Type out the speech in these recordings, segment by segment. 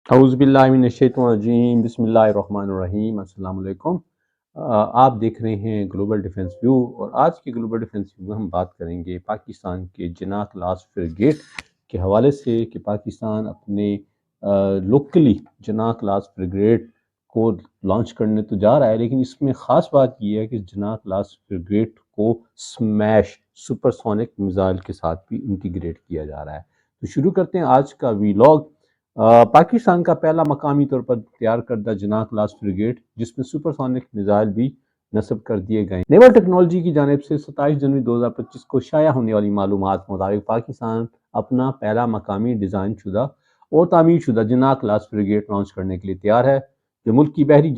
اعوذ باللہ من الشیطان الرجیم، بسم اللہ الرحمن الرحیم۔ السلام علیکم۔ آپ دیکھ رہے ہیں گلوبل ڈیفنس ویو، اور آج کے گلوبل ڈیفنس ویو میں ہم بات کریں گے پاکستان کے جناح کلاس فریگیٹ کے حوالے سے کہ پاکستان اپنے لوکلی جناح کلاس فریگیٹ کو لانچ کرنے تو جا رہا ہے، لیکن اس میں خاص بات یہ ہے کہ جناح کلاس فریگیٹ کو سمیش سپر سونک میزائل کے ساتھ بھی انٹیگریٹ کیا جا رہا ہے۔ تو شروع کرتے ہیں آج کا ویلاگ۔ پاکستان کا پہلا مقامی طور پر تیار کردہ جناح کلاس فریگیٹ، جس میں سپر سونک میزائل بھی نصب کر دیے گئے۔ نیول ٹیکنالوجی کی جانب سے 27 جنوری 2025 کو شائع ہونے والی معلومات مطابق پاکستان اپنا پہلا مقامی ڈیزائن شدہ اور تعمیر شدہ جناح کلاس فریگیٹ لانچ کرنے کے لیے تیار ہے، جو ملک کی بحری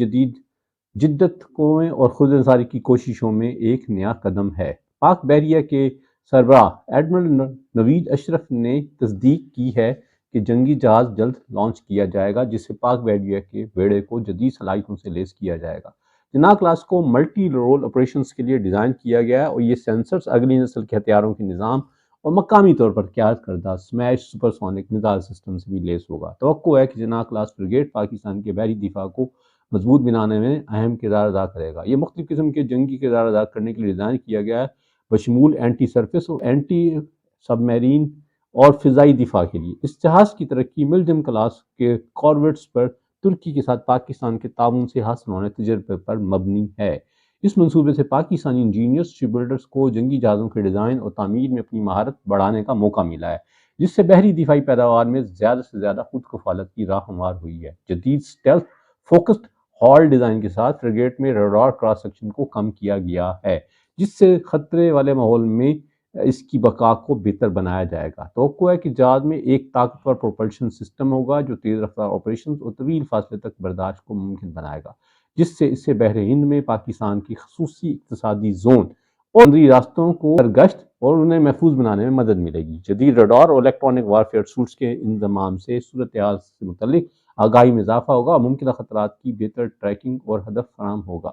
جدت قومیں اور خود انحصاری کی کوششوں میں ایک نیا قدم ہے۔ پاک بحریہ کے سربراہ ایڈمرل نوید اشرف نے تصدیق کی ہے کہ جنگی جہاز جلد لانچ کیا جائے گا، جس سے پاک بحریہ کے بیڑے کو جدید صلاحیتوں سے لیس کیا جائے گا۔ جناح کلاس کو ملٹی رول آپریشنز کے لیے ڈیزائن کیا گیا ہے، اور یہ سینسرز اگلی نسل کے ہتھیاروں کے نظام اور مقامی طور پر تیار کردہ smash super sonic missile system سے بھی لیس ہوگا۔ توقع ہے کہ جناح کلاس فریگیٹ پاکستان کے بحری دفاع کو مضبوط بنانے میں اہم کردار ادا کرے گا۔ یہ مختلف قسم کے جنگی کردار ادا کرنے کے لیے ڈیزائن کیا گیا ہے، بشمول اینٹی سرفس اور اینٹی سب میرین اور فضائی دفاع کے لیے۔ اس جہاز کی ترقی ملجم کلاس کے کارویٹس پر ترکی کے ساتھ پاکستان کے تعاون سے حاصل ہونے تجربے پر مبنی ہے۔ اس منصوبے سے پاکستانی انجینئرز شپ بلڈرز کو جنگی جہازوں کے ڈیزائن اور تعمیر میں اپنی مہارت بڑھانے کا موقع ملا ہے، جس سے بحری دفاعی پیداوار میں زیادہ سے زیادہ خود کفالت کی راہ ہموار ہوئی ہے۔ جدید اسٹیلتھ فوکسڈ ہال ڈیزائن کے ساتھ فریگیٹ میں ریڈار کراس سیکشن کو کم کیا گیا ہے، جس سے خطرے والے ماحول میں اس کی بقا کو بہتر بنایا جائے گا۔ توقع ہے کہ جہاز میں ایک طاقتور پروپلشن سسٹم ہوگا جو تیز رفتار آپریشنز اور طویل فاصلے تک برداشت کو ممکن بنائے گا، جس سے اس سے بحر ہند میں پاکستان کی خصوصی اقتصادی زون اور سمندری راستوں کو گشت اور انہیں محفوظ بنانے میں مدد ملے گی۔ جدید ریڈار اور الیکٹرانک وارفیئر سوٹس کے انضمام سے صورتحال سے متعلق آگاہی میں اضافہ ہوگا اور ممکنہ خطرات کی بہتر ٹریکنگ اور ہدف فراہم ہوگا۔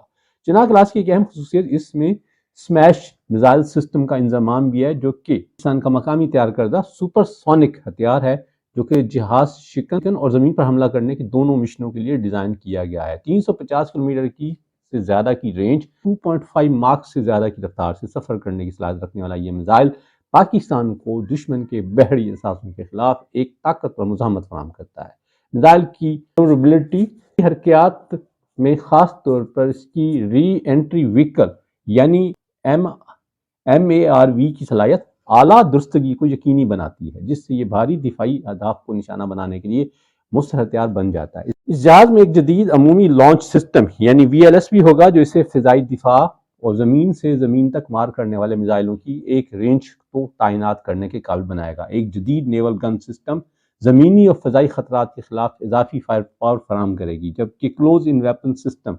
جناح کلاس کی ایک اہم خصوصیت اس میں سمیش میزائل سسٹم کا انضمام بھی ہے، جو کہ پاکستان کا مقامی تیار کردہ سپر سونک ہتھیار ہے، جو کہ جہاز شکن اور زمین پر حملہ کرنے کے دونوں مشنوں کے لیے ڈیزائن کیا گیا ہے۔ 350 کلومیٹر سے زیادہ کی رینج، 2.5 ماک سے زیادہ کی رفتار سے سفر کرنے کی صلاحیت رکھنے والا یہ میزائل پاکستان کو دشمن کے بحری اثاثوں کے خلاف ایک طاقتور مزاحمت فراہم کرتا ہے۔ میزائل کی ڈیوربلٹی حرکیات میں خاص طور پر اس کی ری انٹری وہیکل یعنی ایم اے آر وی کی صلاحیت اعلیٰ درستگی کو یقینی بناتی ہے، جس سے یہ بھاری دفاعی اہداف کو نشانہ بنانے کے لیے مؤثر ہتھیار بن جاتا ہے۔ اس جہاز میں ایک جدید عمومی لانچ سسٹم یعنی وی ایل ایس بھی ہوگا، جو اسے فضائی دفاع اور زمین سے زمین تک مار کرنے والے میزائلوں کی ایک رینج کو تعینات کرنے کے قابل بنائے گا۔ ایک جدید نیول گن سسٹم زمینی اور فضائی خطرات کے خلاف اضافی فائر پاور فراہم کرے گی، جبکہ کلوز ان ویپن سسٹم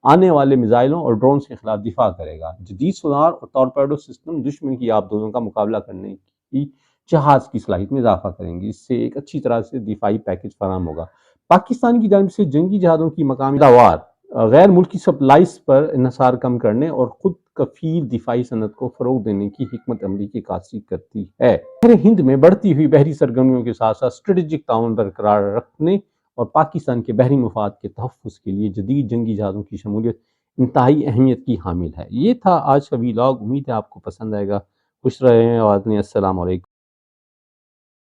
آنے والے میزائلوں اور ڈرونز کے خلاف دفاع کرے گا۔ جدید سونار اور ٹورپیڈو سسٹم دشمن کی آبدوزوں کا مقابلہ کرنے کی جہاز کی صلاحیت میں اضافہ کریں گے، اس سے ایک اچھی طرح سے دفاعی پیکج فراہم ہوگا۔ پاکستان کی جانب سے جنگی جہازوں کی مقامی پیداوار غیر ملکی سپلائز پر انحصار کم کرنے اور خود کفیل دفاعی صنعت کو فروغ دینے کی حکمت عملی کی عکاسی کرتی ہے۔ بحر ہند میں بڑھتی ہوئی بحری سرگرمیوں کے ساتھ ساتھ اسٹریٹجک تعاون برقرار رکھنے اور پاکستان کے بحری مفاد کے تحفظ کے لیے جدید جنگی جہازوں کی شمولیت انتہائی اہمیت کی حامل ہے۔ یہ تھا آج کا ویلاگ، امید ہے آپ کو پسند آئے گا۔ خوش رہیں اور السلام علیکم۔